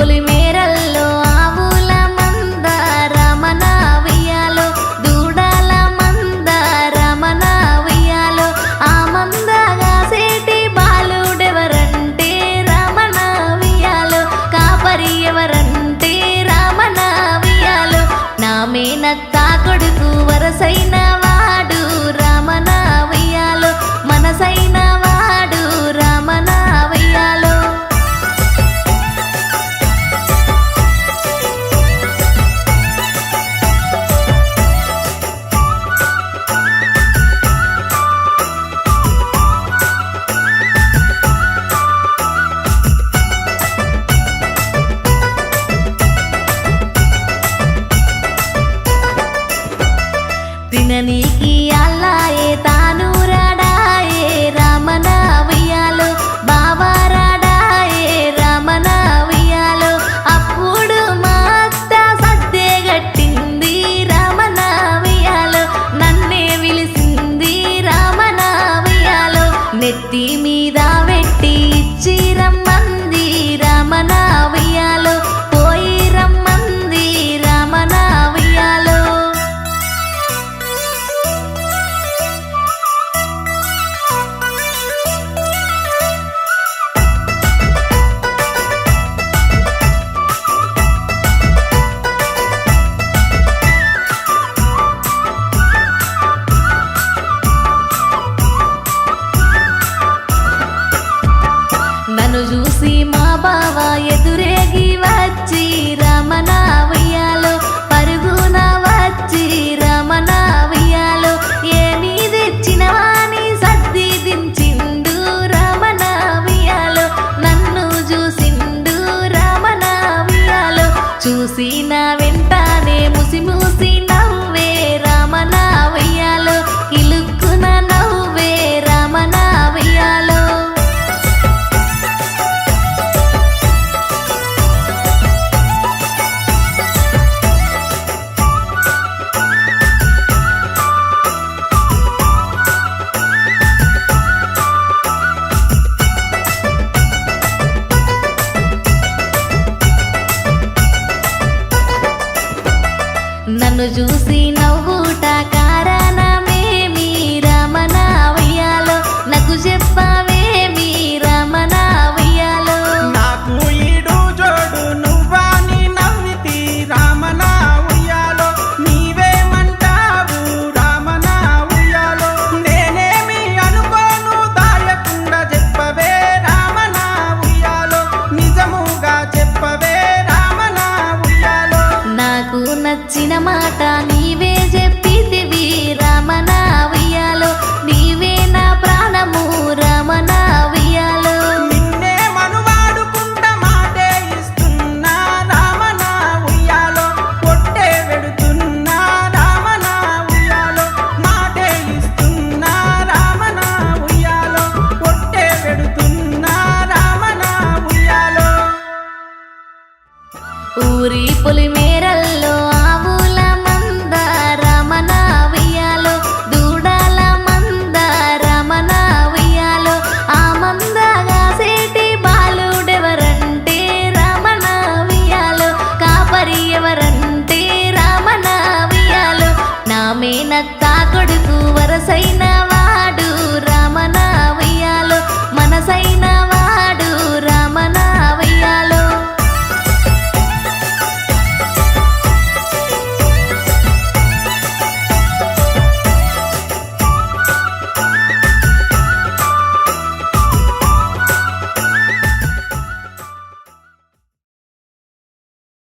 పొలిమేరల్లో ఆవుల మంద రమణ ఉయ్యాలో, దూడల మంద రమణ ఉయ్యాలో, ఆ మందగా సేటి బాలుడెవరంటే రమణ ఉయ్యాలో, కాపరి ఎవరంటే రమణ ఉయ్యాలో, నా మేనత్త కొడుకు వరసైన వాడు రమణ ఉయ్యాలో, మనసైన వాడు రమణ ఉయ్యాలో. తిననీకి అల్లాయే తాను రాడాయే రమణ ఉయ్యాలో, బావా రాడాయే రమణ ఉయ్యాలో, అప్పుడు మా అత్త సద్దే గట్టింది రమణ ఉయ్యాలో, నన్నే పిలిసింది రమణ ఉయ్యాలో, నెత్తి మీద పెట్టి ఇచ్చి రమ్మంది రమణ ఉయ్యాలో, పోయి రమ్మంది రమణ ఉయ్యాలో. నన్ను చూసి మా బావ ఎదురేగి వచ్చి రమణ ఉయ్యాలో, పరుగున వచ్చి రమణ ఉయ్యాలో, ఏమీ తెచ్చినవాని సర్ది దించిండు రమణ ఉయ్యాలో, నన్ను చూసిండు రమణ ఉయ్యాలో, చూసిన వెంటనే ముసి ముసి నవ్వే రమణ ఉయ్యాలో, కిలుక్కున నవ్వే రమణ ఉయ్యాలో. నన్ను చూసి నవ్వుట కారణమేమి రమణ ఉయ్యాలో, నాకు చెప్పవేమి రమణ ఉయ్యాలో. నాకు ఈడు జోడు నువ్వాని నవ్వితి రమణ ఉయ్యాలో, నీవేమంటావు రమణ ఉయ్యాలో, నేనేమి అనుకోను దాయకుండా చెప్పవే రమణ ఉయ్యాలో, నిజముగా చెప్పవే రమణ ఉయ్యాలో. నాకు నచ్చిన మాట నీవే చెప్పితివి రమణ ఉయ్యాలో, నీవే నా ప్రాణము రమణ ఉయ్యాలో. నిన్నే మనువాడుకుంట మాటే ఇస్తున్నా రమణ ఉయ్యాలో, పొట్టే వెడుతున్నా రమణ ఉయ్యాలో, మాటే ఇస్తున్నా రమణ ఉయ్యాలో, పొట్టే వెడుతున్నా రమణ ఉయ్యాలో. ఊరి పొలిమేరల్లో ఆవుల మంద రమణ ఉయ్యాలో, దూడల మంద రమణ ఉయ్యాలో, ఆ మందగా సేటి బాలుడెవరంటే రమణ ఉయ్యాలో, కాపరి ఎవరంటే రమణ ఉయ్యాలో, నా మేనత్త కొడుకు వరసైన వాడు రమణ ఉయ్యాలో, మనసైన